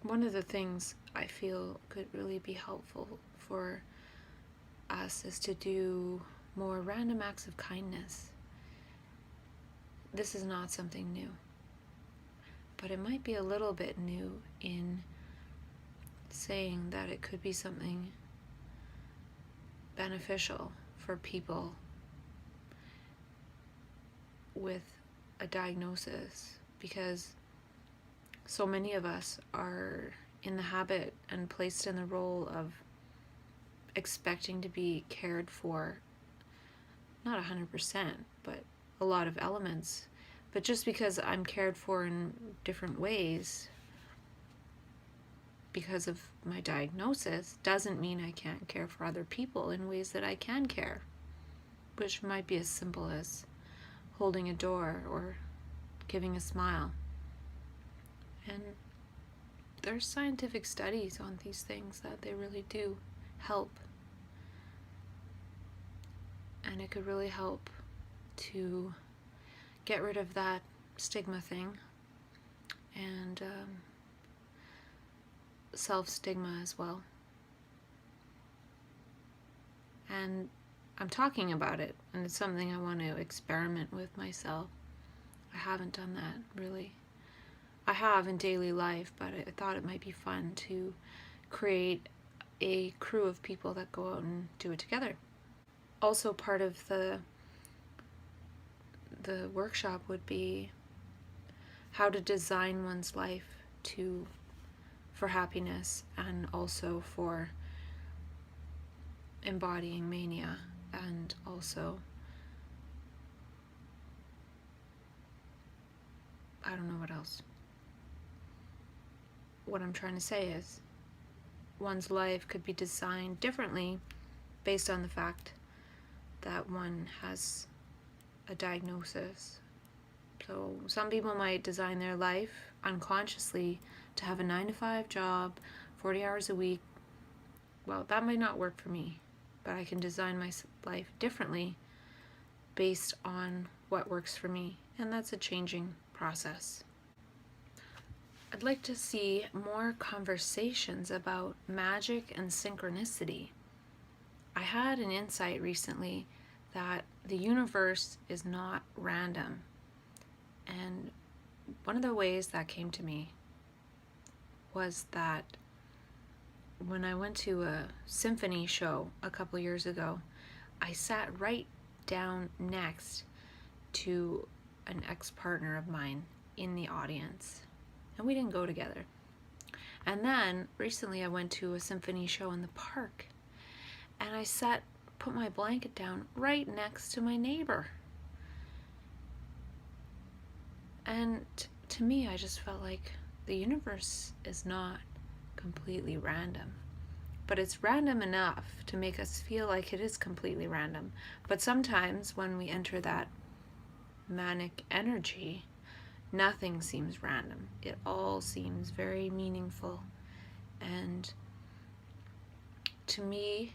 One of the things I feel could really be helpful for us is to do more random acts of kindness. This is not something new, but it might be a little bit new in saying that it could be something beneficial for people with a diagnosis, because so many of us are in the habit and placed in the role of expecting to be cared for, not 100%, but a lot of elements. But just because I'm cared for in different ways because of my diagnosis doesn't mean I can't care for other people in ways that I can care, which might be as simple as holding a door or giving a smile. And there's scientific studies on these things that they really do help. And it could really help to get rid of that stigma thing and self-stigma as well. And I'm talking about it, and it's something I want to experiment with myself. I haven't done that, really. I have in daily life, but I thought it might be fun to create a crew of people that go out and do it together. Also, part of the workshop would be how to design one's life for happiness and also for embodying mania, and also, I don't know what else. What I'm trying to say is one's life could be designed differently based on the fact that one has a diagnosis. So some people might design their life unconsciously to have a 9-to-5 job, 40 hours a week. Well, that might not work for me, but I can design my life differently based on what works for me, and that's a changing process. I'd like to see more conversations about magic and synchronicity. I had an insight recently that the universe is not random. And one of the ways that came to me was that when I went to a symphony show a couple years ago, I sat right down next to an ex-partner of mine in the audience, and we didn't go together. And then recently I went to a symphony show in the park, and I put my blanket down right next to my neighbor. And to me, I just felt like the universe is not completely random, but it's random enough to make us feel like it is completely random. But sometimes when we enter that manic energy, nothing seems random. It all seems very meaningful. And to me,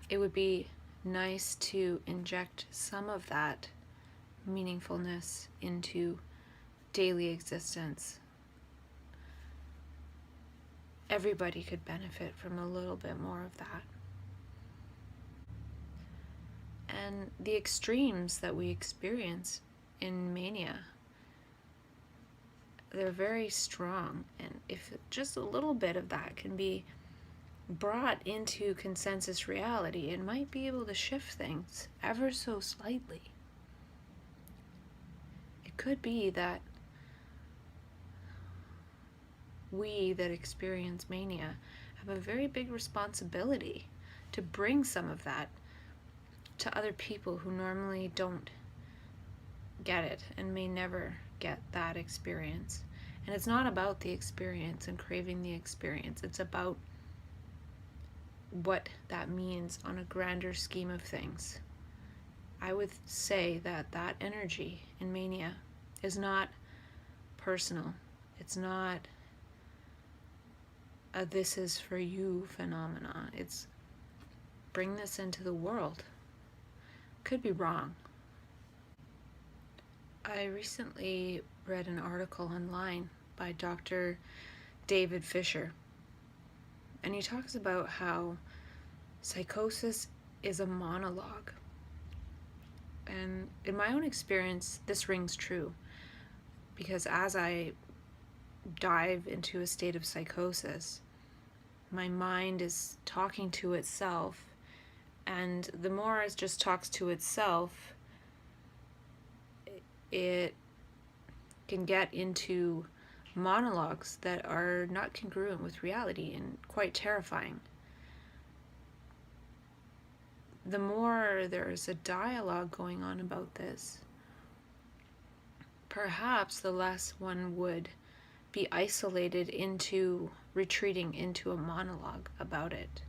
it would be nice to inject some of that meaningfulness into daily existence. Everybody could benefit from a little bit more of that. And the extremes that we experience in mania, they're very strong, and if just a little bit of that can be brought into consensus reality, it might be able to shift things ever so slightly. It could be that we that experience mania have a very big responsibility to bring some of that to other people who normally don't get it and may never get that experience. And it's not about the experience and craving the experience. It's about what that means on a grander scheme of things. I would say that that energy in mania is not personal. It's not a "this is for you" phenomena. It's bring this into the world. Could be wrong. I recently read an article online by Dr. David Fisher. And he talks about how psychosis is a monologue. And in my own experience, this rings true. Because as I dive into a state of psychosis, my mind is talking to itself. And the more it just talks to itself, it can get into monologues that are not congruent with reality and quite terrifying. The more there's a dialogue going on about this, perhaps the less one would be isolated into retreating into a monologue about it.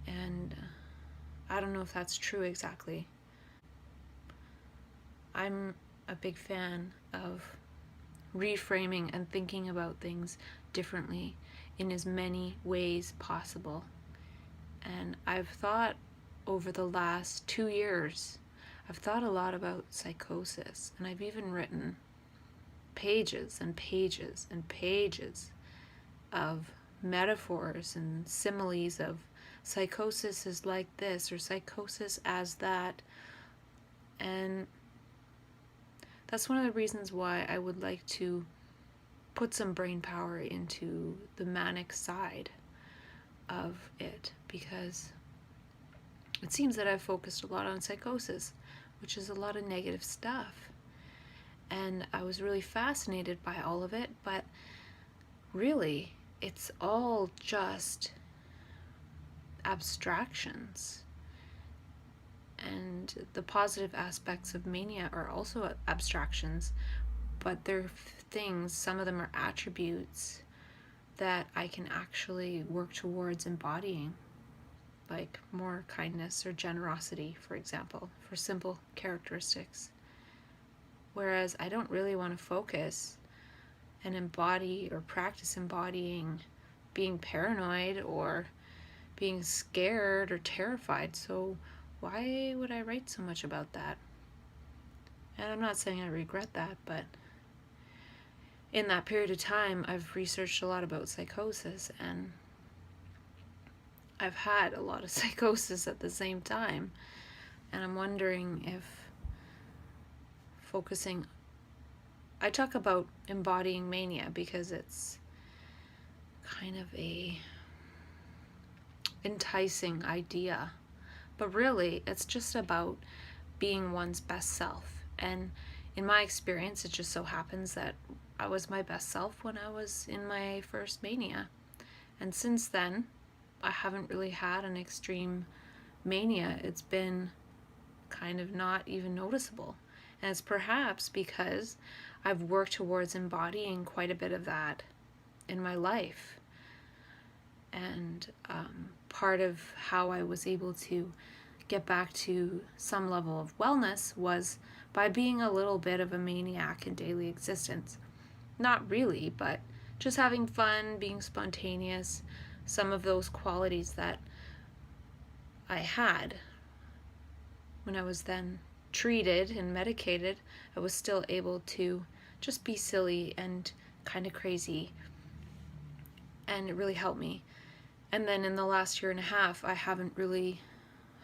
And I don't know if that's true exactly. I'm a big fan of reframing and thinking about things differently in as many ways possible. And I've thought over the last 2 years, I've thought a lot about psychosis, and I've even written pages and pages and pages of metaphors and similes of psychosis is like this or psychosis as that. And that's one of the reasons why I would like to put some brain power into the manic side of it, because it seems that I've focused a lot on psychosis, which is a lot of negative stuff. And I was really fascinated by all of it, but really, it's all just abstractions. And the positive aspects of mania are also abstractions, but they're things, some of them are attributes that I can actually work towards embodying, like more kindness or generosity, for example, for simple characteristics. Whereas I don't really want to focus and embody or practice embodying being paranoid or being scared or terrified. So why would I write so much about that? And I'm not saying I regret that, but in that period of time, I've researched a lot about psychosis, and I've had a lot of psychosis at the same time. And I'm wondering if focusing, I talk about embodying mania because it's kind of a enticing idea, but really it's just about being one's best self. And in my experience, it just so happens that I was my best self when I was in my first mania, and since then I haven't really had an extreme mania. It's been kind of not even noticeable, and it's perhaps because I've worked towards embodying quite a bit of that in my life. And part of how I was able to get back to some level of wellness was by being a little bit of a maniac in daily existence. Not really, but just having fun, being spontaneous, some of those qualities that I had when I was then treated and medicated. I was still able to just be silly and kind of crazy, and it really helped me. And then in the last year and a half, I haven't really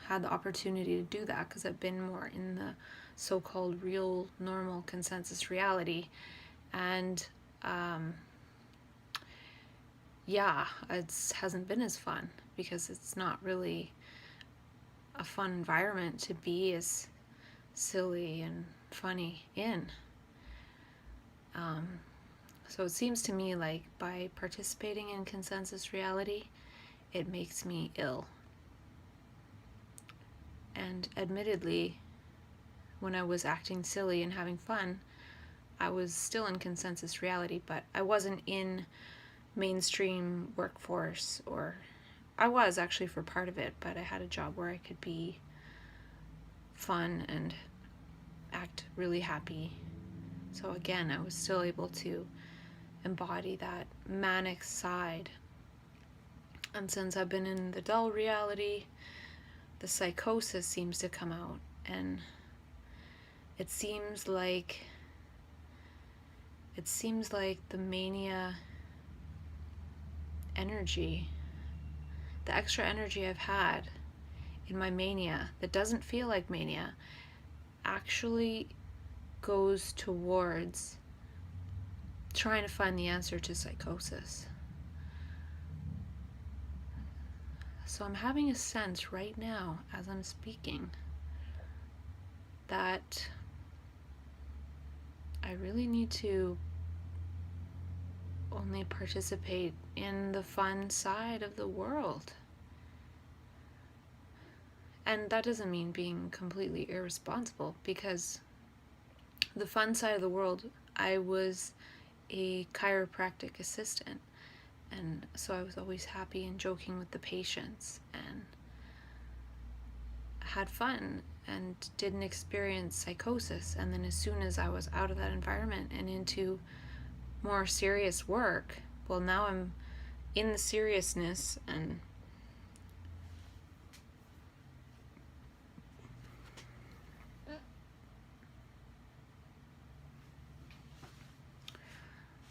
had the opportunity to do that because I've been more in the so-called real, normal consensus reality. And it hasn't been as fun because it's not really a fun environment to be as silly and funny in. So it seems to me like by participating in consensus reality, it makes me ill. And admittedly, when I was acting silly and having fun, I was still in consensus reality, but I wasn't in mainstream workforce, or I was actually for part of it, but I had a job where I could be fun and act really happy. So again, I was still able to embody that manic side. And since I've been in the dull reality, the psychosis seems to come out, and it seems like the mania energy, the extra energy I've had in my mania that doesn't feel like mania, actually goes towards trying to find the answer to psychosis. So I'm having a sense right now as I'm speaking that I really need to only participate in the fun side of the world. And that doesn't mean being completely irresponsible, because the fun side of the world, I was a chiropractic assistant, and so I was always happy and joking with the patients and had fun and didn't experience psychosis. And then as soon as I was out of that environment and into more serious work, well, now I'm in the seriousness, and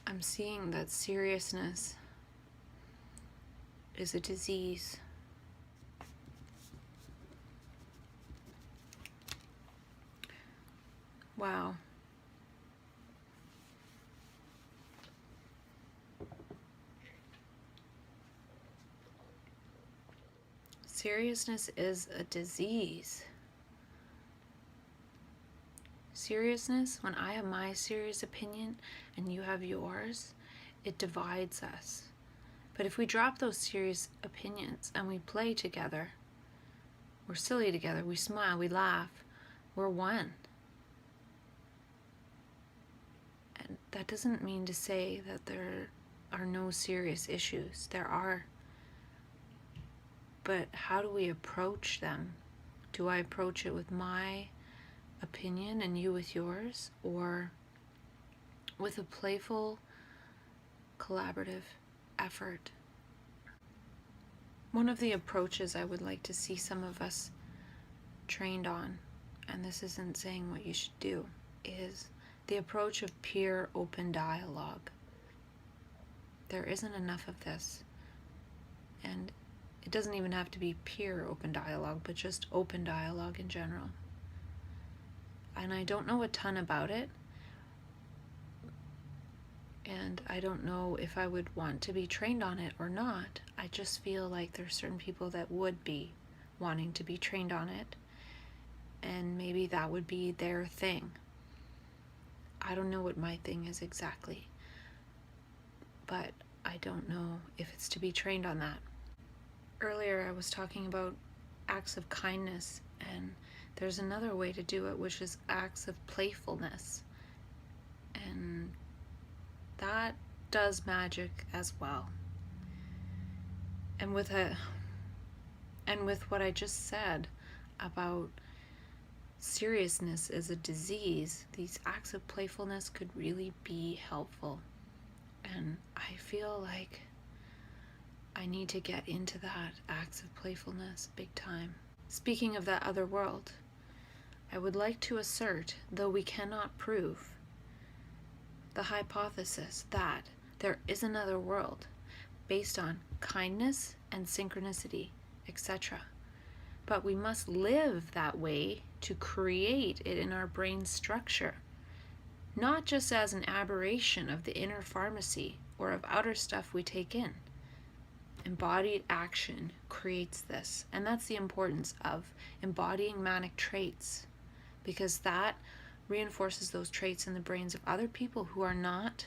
I'm seeing that seriousness is a disease. Wow. Seriousness is a disease. Seriousness, when I have my serious opinion and you have yours, it divides us. But if we drop those serious opinions and we play together, we're silly together, we smile, we laugh, we're one. And that doesn't mean to say that there are no serious issues. There are. But how do we approach them? Do I approach it with my opinion and you with yours, or with a playful, collaborative effort? One of the approaches I would like to see some of us trained on, and this isn't saying what you should do, is the approach of peer open dialogue. There isn't enough of this, and it doesn't even have to be peer open dialogue, but just open dialogue in general. And I don't know a ton about it, and I don't know if I would want to be trained on it or not. I just feel like there's certain people that would be wanting to be trained on it, and maybe that would be their thing. I don't know what my thing is exactly, but I don't know if it's to be trained on that. Earlier I was talking about acts of kindness, and there's another way to do it, which is acts of playfulness, and that does magic as well. And with what I just said about seriousness is a disease, these acts of playfulness could really be helpful. And I feel like I need to get into that acts of playfulness big time. Speaking of that other world, I would like to assert, though we cannot prove, the hypothesis that there is another world based on kindness and synchronicity, etc. But we must live that way to create it in our brain structure, not just as an aberration of the inner pharmacy or of outer stuff we take in. Embodied action creates this, and that's the importance of embodying manic traits, because that reinforces those traits in the brains of other people who are not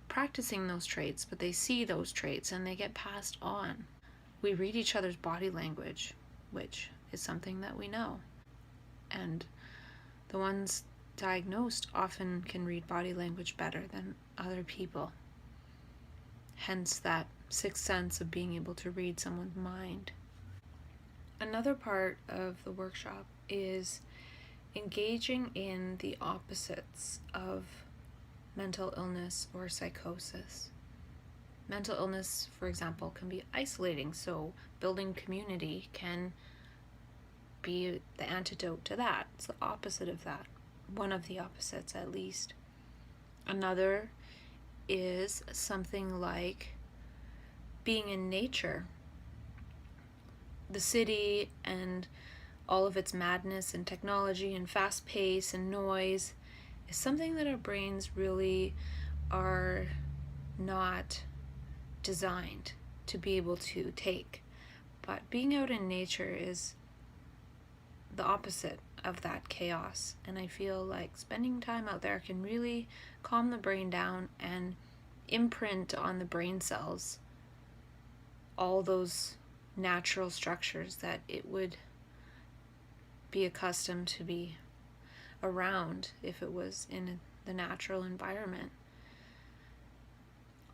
practicing those traits, but they see those traits and they get passed on. We read each other's body language, which is something that we know, and the ones diagnosed often can read body language better than other people. Hence that sixth sense of being able to read someone's mind. Another part of the workshop is engaging in the opposites of mental illness or psychosis. Mental illness, for example, can be isolating, so building community can be the antidote to that. It's the opposite of that. One of the opposites, at least. Another is something like being in nature, the city and all of its madness and technology and fast pace and noise is something that our brains really are not designed to be able to take. But being out in nature is the opposite of that chaos, and I feel like spending time out there can really calm the brain down and imprint on the brain cells all those natural structures that it would be accustomed to be around if it was in the natural environment.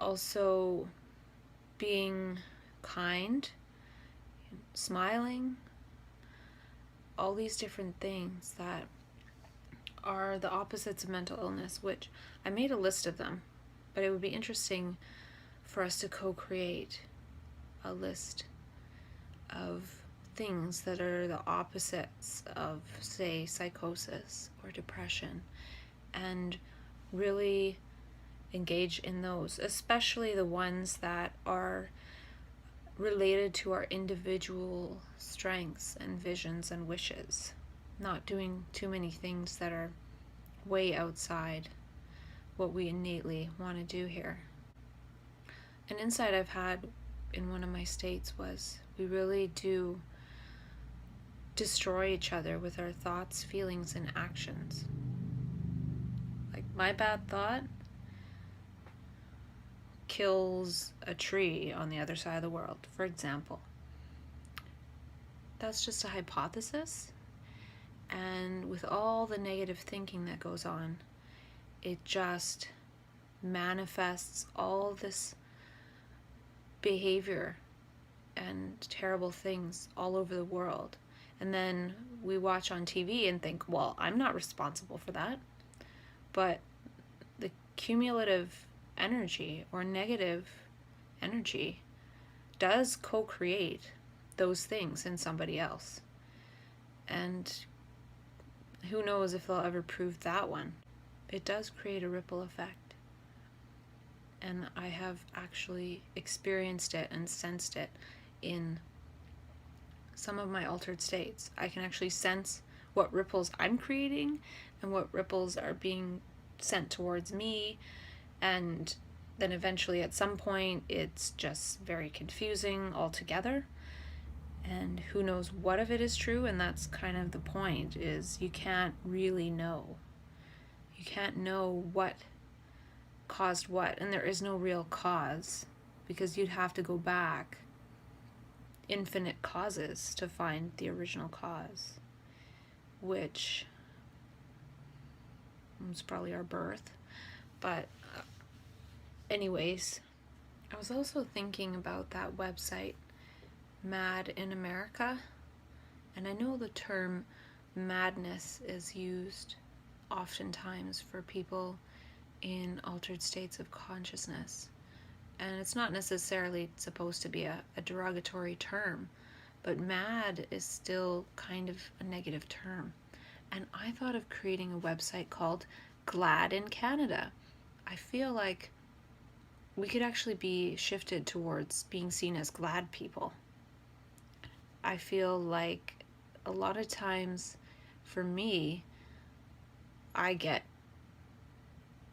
Also, being kind, smiling, all these different things that are the opposites of mental illness, which I made a list of them, but it would be interesting for us to co-create a list of things that are the opposites of, say, psychosis or depression, and really engage in those, especially the ones that are related to our individual strengths and visions and wishes, not doing too many things that are way outside what we innately want to do here. An insight I've had in one of my states was we really do destroy each other with our thoughts, feelings, and actions. Like, my bad thought kills a tree on the other side of the world, for example. That's just a hypothesis, and with all the negative thinking that goes on, it just manifests all this behavior and terrible things all over the world. And then we watch on TV and think, well, I'm not responsible for that. But the cumulative energy or negative energy does co-create those things in somebody else. And who knows if they'll ever prove that one. It does create a ripple effect. And I have actually experienced it and sensed it in some of my altered states. I can actually sense what ripples I'm creating and what ripples are being sent towards me, and then eventually at some point it's just very confusing altogether, and who knows what of it is true. And that's kind of the point, is you can't really know. You can't know what caused what, and there is no real cause, because you'd have to go back infinite causes to find the original cause, which was probably our birth. But anyways, I was also thinking about that website, Mad in America, and I know the term madness is used oftentimes for people in altered states of consciousness, and it's not necessarily supposed to be a derogatory term, but mad is still kind of a negative term. And I thought of creating a website called Glad in Canada. I feel like we could actually be shifted towards being seen as glad people. I feel like a lot of times for me, I get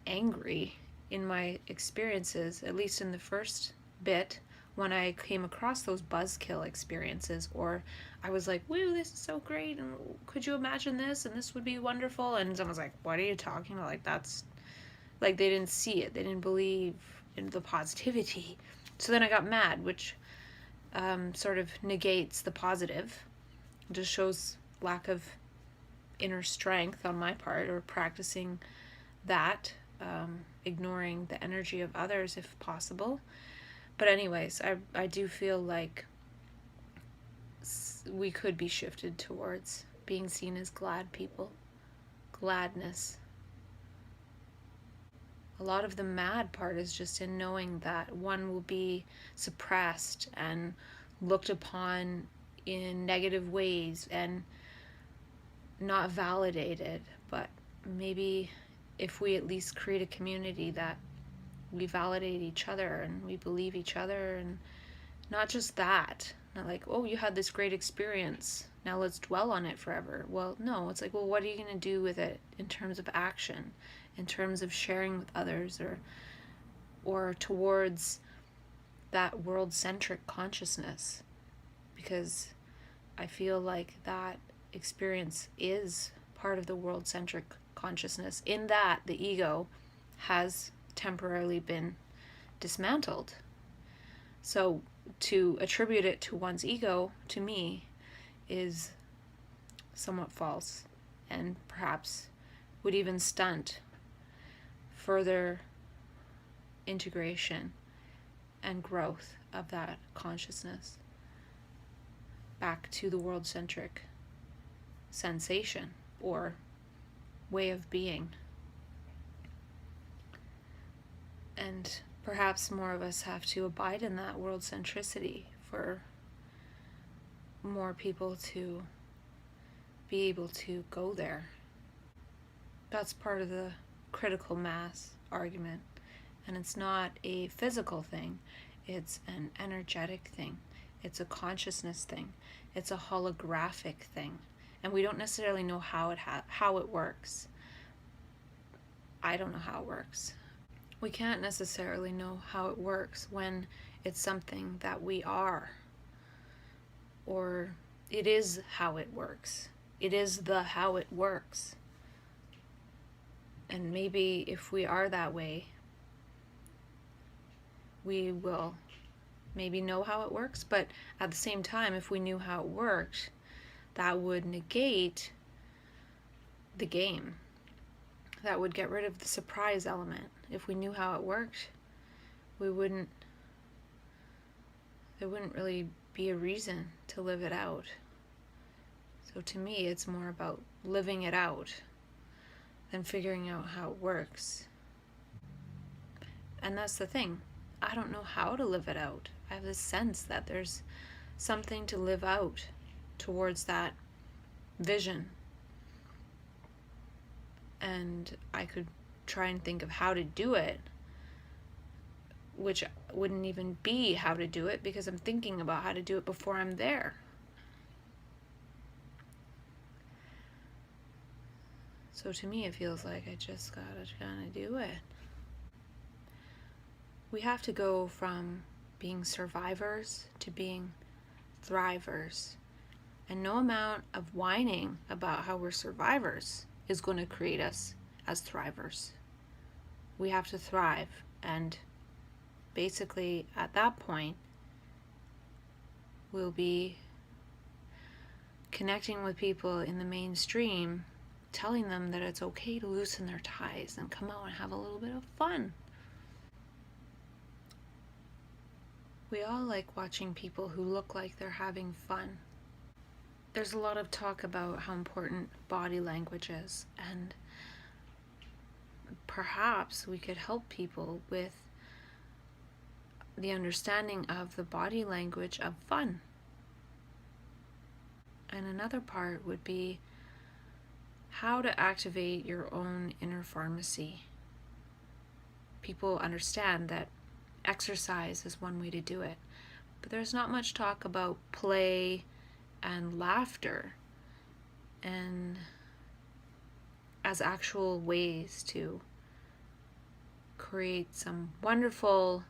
angry in my experiences, at least in the first bit, when I came across those buzzkill experiences, or I was like, woo, this is so great, and could you imagine this, and this would be wonderful, and someone's like, what are you talking about? Like, that's, like, they didn't see it, they didn't believe in the positivity. So then I got mad, which sort of negates the positive, it just shows lack of inner strength on my part, or practicing that, ignoring the energy of others if possible. But anyways, I do feel like we could be shifted towards being seen as glad people, gladness. A lot of the mad part is just in knowing that one will be suppressed and looked upon in negative ways and not validated. But maybe if we at least create a community that we validate each other and we believe each other, and Not just that, not like, oh, you had this great experience, now let's dwell on it forever. Well, no, it's like, well, what are you going to do with it in terms of action, in terms of sharing with others, or towards that world-centric consciousness? Because I feel like that experience is part of the world-centric consciousness, in that the ego has temporarily been dismantled. So to attribute it to one's ego, to me, is somewhat false, and perhaps would even stunt further integration and growth of that consciousness back to the world-centric sensation or way of being. And perhaps more of us have to abide in that world centricity for more people to be able to go there. That's part of the critical mass argument. And it's not a physical thing, it's an energetic thing. It's a consciousness thing. It's a holographic thing. And we don't necessarily know how it works. I don't know how it works. We can't necessarily know how it works when it's something that we are, or it is how it works. It is the how it works. And maybe if we are that way, we will maybe know how it works, but at the same time, if we knew how it worked, that would negate the game. That would get rid of the surprise element. If we knew how it worked, there wouldn't really be a reason to live it out. So to me, it's more about living it out than figuring out how it works. And that's the thing. I don't know how to live it out. I have this sense that there's something to live out towards that vision. And I could try and think of how to do it, which wouldn't even be how to do it because I'm thinking about how to do it before I'm there. So to me, it feels like I just gotta kind of do it. We have to go from being survivors to being thrivers. And no amount of whining about how we're survivors is going to create us as thrivers. We have to thrive, and basically at that point we'll be connecting with people in the mainstream, telling them that it's okay to loosen their ties and come out and have a little bit of fun. We all like watching people who look like they're having fun. There's a lot of talk about how important body language is, and perhaps we could help people with the understanding of the body language of fun. And another part would be how to activate your own inner pharmacy. People understand that exercise is one way to do it, but there's not much talk about play and laughter and as actual ways to create some wonderful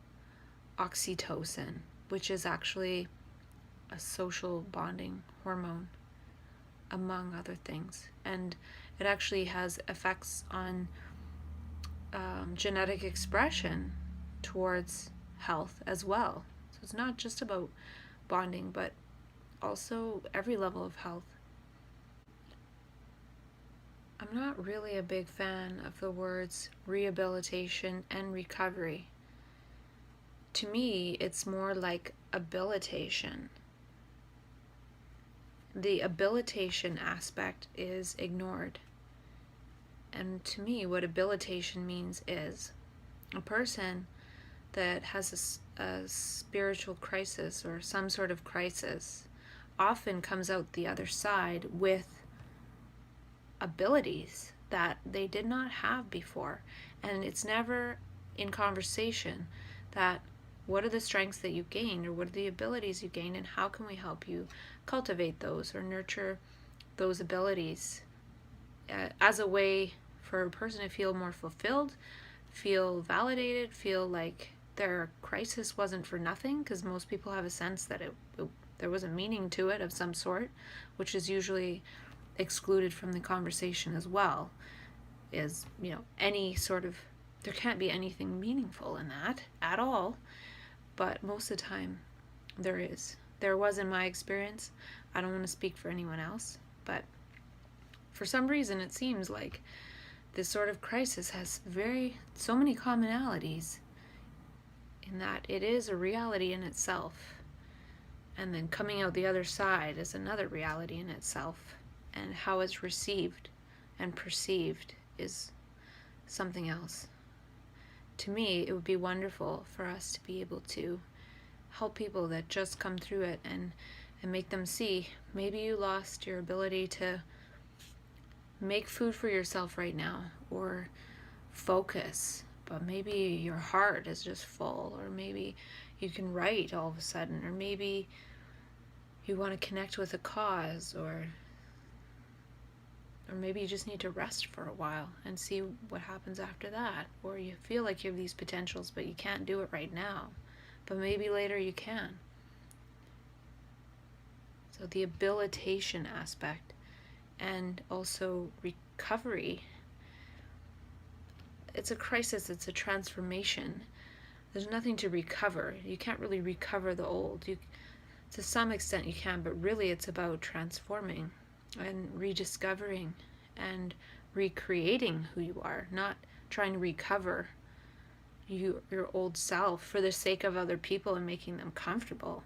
oxytocin, which is actually a social bonding hormone, among other things. And it actually has effects on genetic expression towards health as well. So it's not just about bonding, but also every level of health. I'm not really a big fan of the words rehabilitation and recovery. To me, it's more like habilitation. The habilitation aspect is ignored. And to me, what habilitation means is a person that has a spiritual crisis or some sort of crisis often comes out the other side with abilities that they did not have before. And it's never in conversation that What are the strengths that you gained, or what are the abilities you gained, and how can we help you cultivate those or nurture those abilities as a way for a person to feel more fulfilled, feel validated, feel like their crisis wasn't for nothing, because most people have a sense that there was a meaning to it of some sort, which is usually excluded from the conversation as well. Is, any sort of, there can't be anything meaningful in that at all, but most of the time there was in my experience. I don't want to speak for anyone else, but for some reason it seems like this sort of crisis has so many commonalities in that it is a reality in itself, and then coming out the other side is another reality in itself, and how it's received and perceived is something else. To me, it would be wonderful for us to be able to help people that just come through it and make them see, maybe you lost your ability to make food for yourself right now, or focus, but maybe your heart is just full, or maybe you can write all of a sudden, or maybe you want to connect with a cause, or maybe you just need to rest for a while and see what happens after that, or you feel like you have these potentials but you can't do it right now, but maybe later you can. So the habilitation aspect, and also recovery, it's a crisis, it's a transformation. There's nothing to recover. You can't really recover the old. To some extent you can, but really it's about transforming and rediscovering and recreating who you are, not trying to recover your old self for the sake of other people and making them comfortable.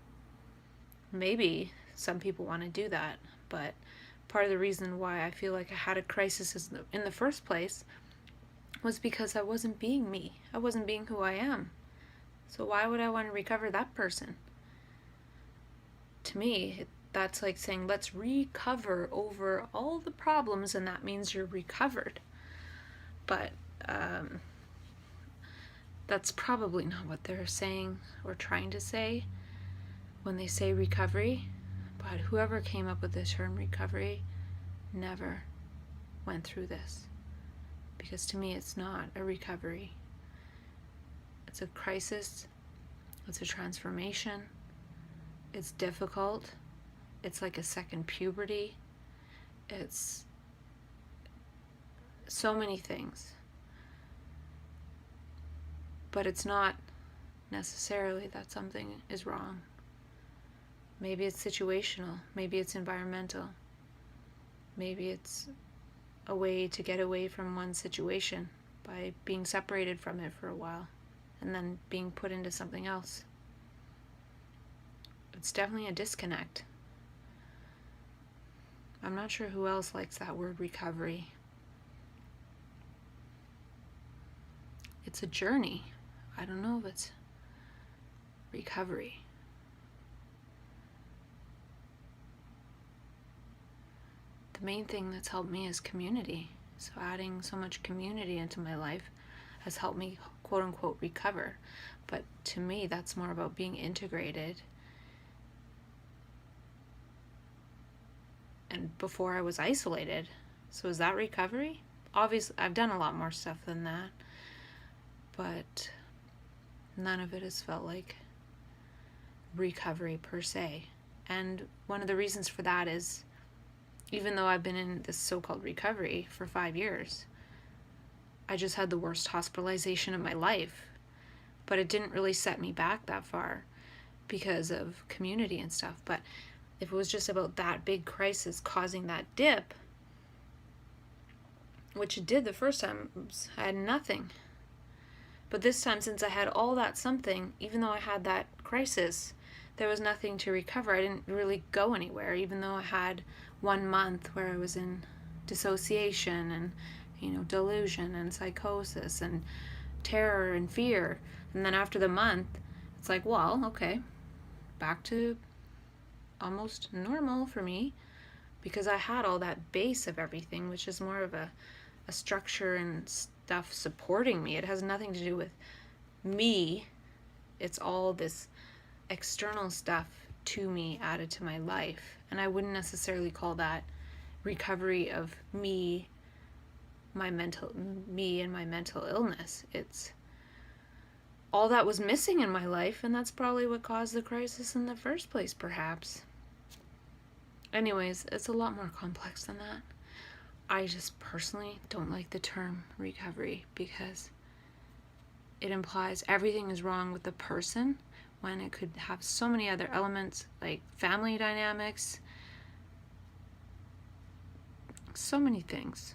Maybe some people want to do that, but part of the reason why I feel like I had a crisis in the first place was because I wasn't being me. I wasn't being who I am. So why would I want to recover that person? To me, that's like saying, let's recover over all the problems, and that means you're recovered. But that's probably not what they're saying or trying to say when they say recovery. But whoever came up with the term recovery never went through this. Because to me, it's not a recovery. It's a crisis. It's a transformation. It's difficult. It's like a second puberty. It's so many things. But it's not necessarily that something is wrong. Maybe it's situational. Maybe it's environmental. Maybe it's a way to get away from one situation by being separated from it for a while and then being put into something else. It's definitely a disconnect. I'm not sure who else likes that word recovery. It's a journey. I don't know if it's recovery. The main thing that's helped me is community. So adding so much community into my life has helped me, quote unquote, recover. But to me, that's more about being integrated. And before I was isolated. So is that recovery? Obviously, I've done a lot more stuff than that. But none of it has felt like recovery per se. And one of the reasons for that is, even though I've been in this so-called recovery for 5 years, I just had the worst hospitalization of my life. But it didn't really set me back that far because of community and stuff. But if it was just about that big crisis causing that dip, which it did the first time, I had nothing. But this time, since I had all that something, even though I had that crisis, there was nothing to recover. I didn't really go anywhere, even though I had 1 month where I was in dissociation and, delusion and psychosis and terror and fear. And then after the month, it's like, well, okay, back to almost normal for me, because I had all that base of everything, which is more of a structure and stuff supporting me. It has nothing to do with me it's all this external stuff to me added to my life. And I wouldn't necessarily call that recovery of me and my mental illness. It's all that was missing in my life, and that's probably what caused the crisis in the first place, perhaps. Anyways, it's a lot more complex than that. I just personally don't like the term recovery because it implies everything is wrong with the person when it could have so many other elements like family dynamics, so many things.